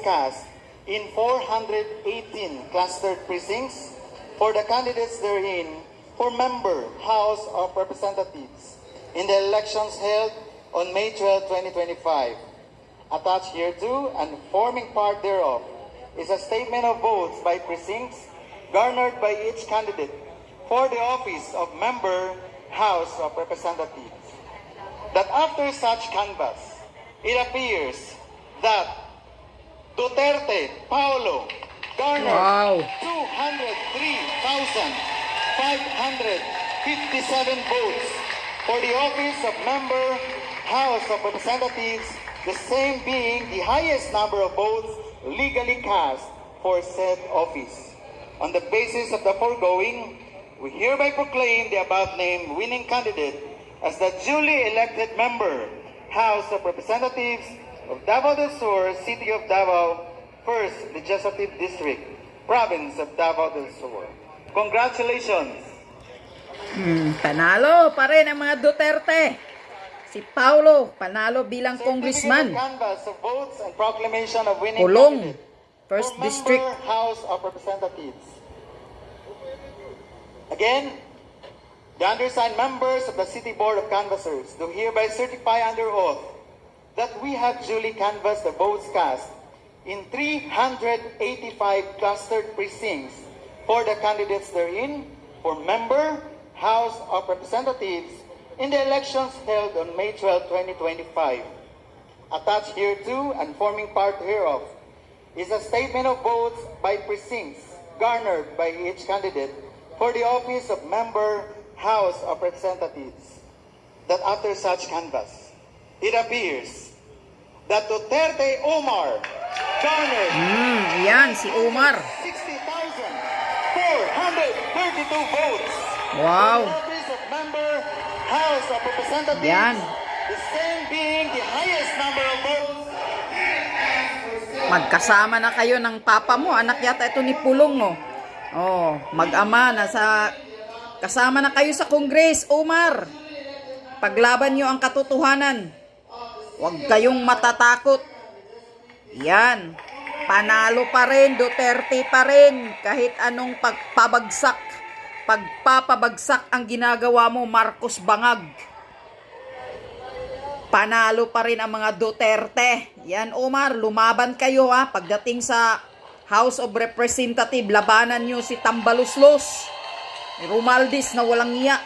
cast in 418 clustered precincts for the candidates therein for member House of Representatives in the elections held on May 12, 2025. Attached hereto and forming part thereof is a statement of votes by precincts garnered by each candidate for the office of member House of Representatives. That after such canvass, it appears that Duterte Paulo garnered 203,557 votes for the office of member House of Representatives, the same being the highest number of votes legally cast for said office. On the basis of the foregoing, we hereby proclaim the above-named winning candidate as the duly elected member, House of Representatives of Davao del Sur, City of Davao, 1st Legislative District, Province of Davao del Sur. Congratulations! Panalo pa rin ang mga Duterte. Si Paulo, panalo bilang congressman. Canvas of votes and proclamation of winning Pulong, candidate 1st for District. member House of Representatives. Again, the undersigned members of the City Board of Canvassers do hereby certify under oath that we have duly canvassed the votes cast in 385 clustered precincts for the candidates therein for member House of Representatives in the elections held on May 12, 2025. Attached hereto and forming part hereof is a statement of votes by precincts garnered by each candidate for the office of member House of Representatives. That after such canvass, it appears that Duterte Omar garnered Yan, si Omar. 60,432 votes. Wow. For the office of member House of Representatives. Yan. The same being the highest number of votes. Magkasama na kayo ng papa mo. Anak yata ito ni Pulong, oh. Oh, mag-ama na sa... Kasama na kayo sa Congress, Omar. Paglaban nyo ang katotohanan. Huwag kayong matatakot. Yan. Panalo pa rin, Duterte pa rin. Kahit anong pagpapabagsak ang ginagawa mo, Marcos Bangag. Panalo pa rin ang mga Duterte. Yan, Omar, lumaban kayo ha. Pagdating sa House of Representatives, labanan nyo si Tambaluslos, Romaldis na walang iya,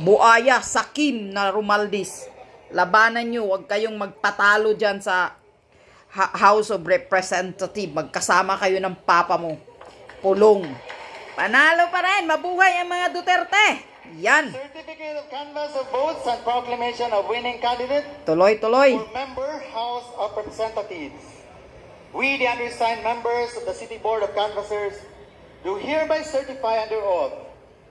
Buaya, Sakim na Romaldis. Labanan nyo, huwag kayong magpatalo dyan sa House of Representatives. Magkasama kayo ng papa mo, Pulong. Panalo pa rin, mabuhay ang mga Duterte. Yan. Certificate of canvass of votes and proclamation of winning candidate. Tuloy-tuloy. For member House of Representatives. We, the undersigned members of the City Board of Canvassers, do hereby certify under oath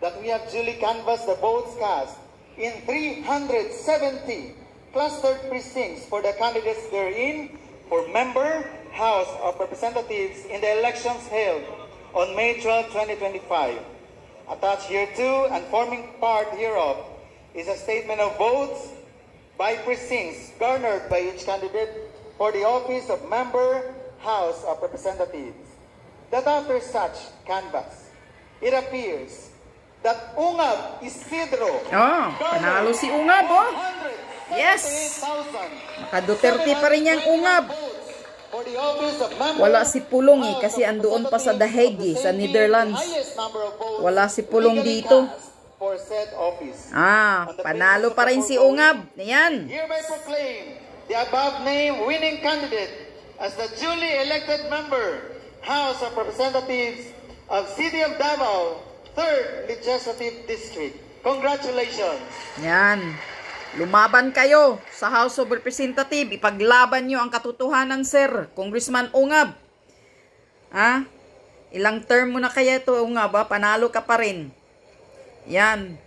that we have duly canvassed the votes cast in 370 clustered precincts for the candidates therein for member House of Representatives in the elections held on May 12, 2025. Attached hereto and forming part hereof is a statement of votes by precincts garnered by each candidate for the office of member House of Representatives. That after such canvass, it appears that Ungab Isidro panalo si Ungab, oh. Yes. Maka-Duterte pa rin yung Ungab. Wala si Pulong kasi andoon pa sa The Hague, sa Netherlands. Wala si Pulong dito. Panalo pa rin si Ungab. Ayan. Hereby proclaim the above named winning candidate as the duly elected member, House of Representatives of City of Davao, 3rd Legislative District. Congratulations! Yan. Lumaban kayo sa House of Representatives. Ipaglaban nyo ang katotohanan, sir. Congressman Ungab. Ilang term mo na kaya ito, Ungab, panalo ka pa rin. Yan.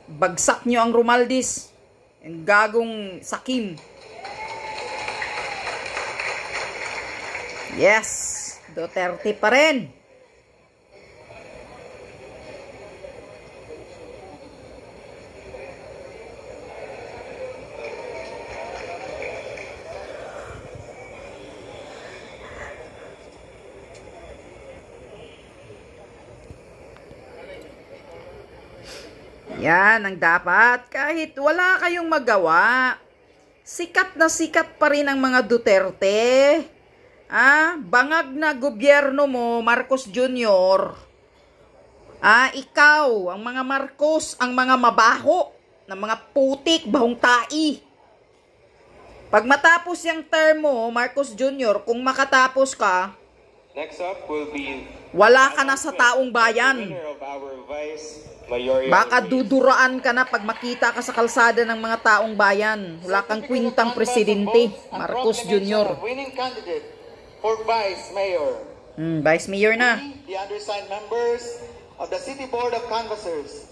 Bagsak nyo ang Romaldis. Ang gagong Sakim. Yes, Duterte pa rin. Yan ang dapat. Kahit wala kayong magawa, sikat na sikat pa rin ang mga Duterte. Bangag na gobyerno mo, Marcos Jr. Ikaw, ang mga Marcos, ang mga mabaho, ng mga putik, bahong tai. Pag matapos yung term mo, Marcos Jr., kung makatapos ka, next up will be wala ka na sa taong bayan. winner of our vice mayoral Baka race. duduraan ka na pag makita ka sa kalsada ng mga taong bayan. Wala kang kwintang presidente, Marcos Jr. Winning candidate for Vice Mayor. Vice Mayor na. We, the undersigned members of the City Board of Canvassers,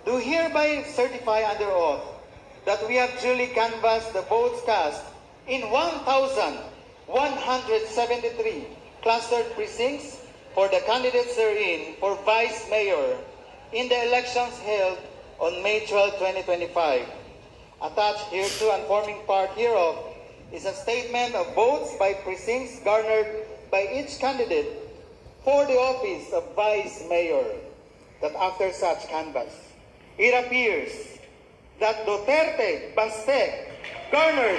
do hereby certify under oath that we have duly canvassed the votes cast in 1,173 clustered precincts for the candidates therein for Vice Mayor in the elections held on May 12, 2025. Attached hereto and forming part hereof is a statement of votes by precincts garnered by each candidate for the office of Vice Mayor, that after such canvass, it appears that Duterte Baste garnered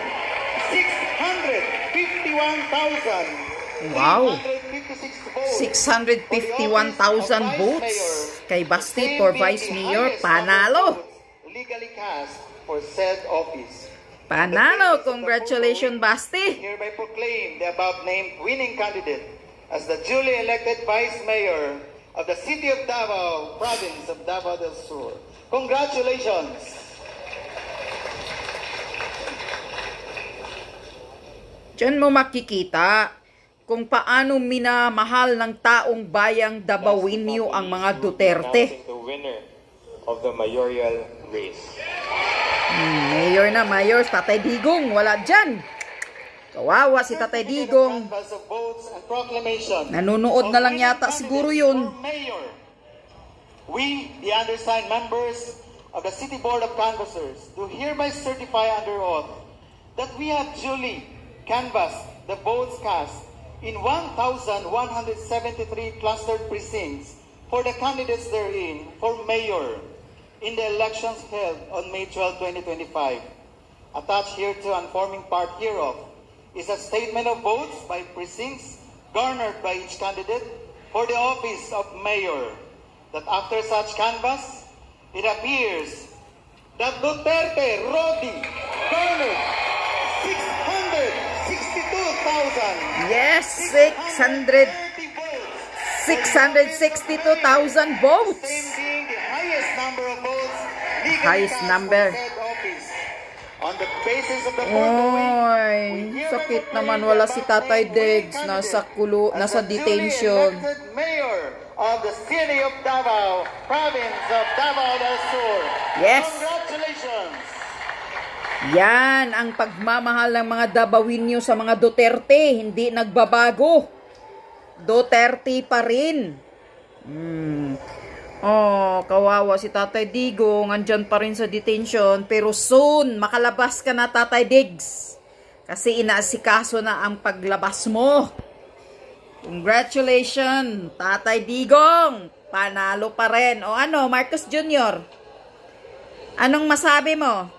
651,356 Wow. votes. 651,000 votes kay Basti for Vice Mayor. Panalo. Legally cast for said office. Panalo. Congratulations, Basti. Hereby proclaim the above named winning candidate as the duly elected Vice Mayor of the City of Davao, Province of Davao del Sur. Congratulations! Diyan mo makikita kung paano minamahal ng taong bayang Davaoenyo ang mga Duterte. Announcing the winner of the mayoral race. Mayor na, Mayor. Tatay Digong, wala dyan. Kawawa si Tatay Digong. Canvass of votes and proclamation. Nanonood na lang yata siguro yun. For Mayor, we, the undersigned members of the City Board of Canvassers, do hereby certify under oath that we have duly canvassed the votes cast in 1,173 clustered precincts for the candidates therein for Mayor in the elections held on May 12, 2025. Attached hereto and forming part hereof is a statement of votes by precincts garnered by each candidate for the office of Mayor, that after such canvass, it appears that Duterte Rodi garnered 662,000. Yes, 662,000 votes. Same being the highest number of votes legally Highest cast number. for said office. On the basis of the foregoing, Oy, we hereby sakit proclaim naman the wala above si Tatay named winning Diggs. Nasa candidate nasa as the detention. duly elected Mayor of the City of Davao, Province of Davao del Sur. Yes. Congratulations! Yan ang pagmamahal ng mga Davaoenyo sa mga Duterte. Hindi nagbabago. Duterte pa rin. Oh, kawawa si Tatay Digong. Andyan pa rin sa detention. Pero soon, makalabas ka na, Tatay Diggs. Kasi inaasikaso na ang paglabas mo. Congratulations, Tatay Digong. Panalo pa rin. O ano, Marcos Jr., anong masabi mo?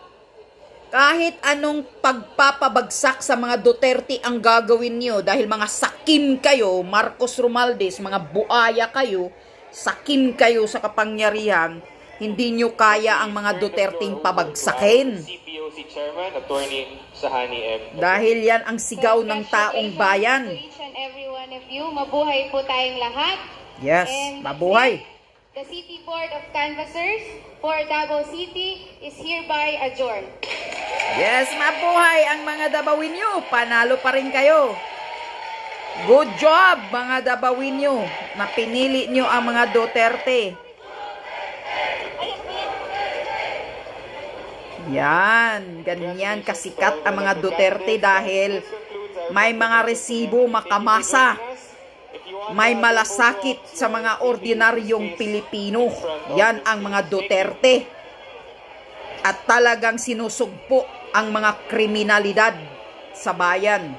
Kahit anong pagpapabagsak sa mga Duterte ang gagawin nyo dahil mga sakim kayo, Marcos Romualdez, mga buaya kayo, sakim kayo sa kapangyarihan, hindi nyo kaya ang mga Duterteng pabagsakin. CPOC Chairman, Attorney Sahani M. Dahil yan ang sigaw ng taong bayan. To each and every one of you, mabuhay po tayong lahat. Yes, And mabuhay. The City Board of Canvassers for Davao City is hereby adjourned. Yes, mabuhay ang mga Davaoenyo. Panalo pa rin kayo. Good job, mga Davaoenyo, na pinili nyo ang mga Duterte. Yan, ganyan kasikat ang mga Duterte dahil may mga resibo makamasa. May malasakit sa mga ordinaryong Pilipino. Yan ang mga Duterte. At talagang sinusugpo ang mga kriminalidad sa bayan.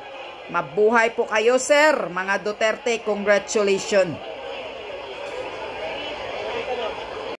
Mabuhay po kayo, sir, mga Duterte. Congratulations.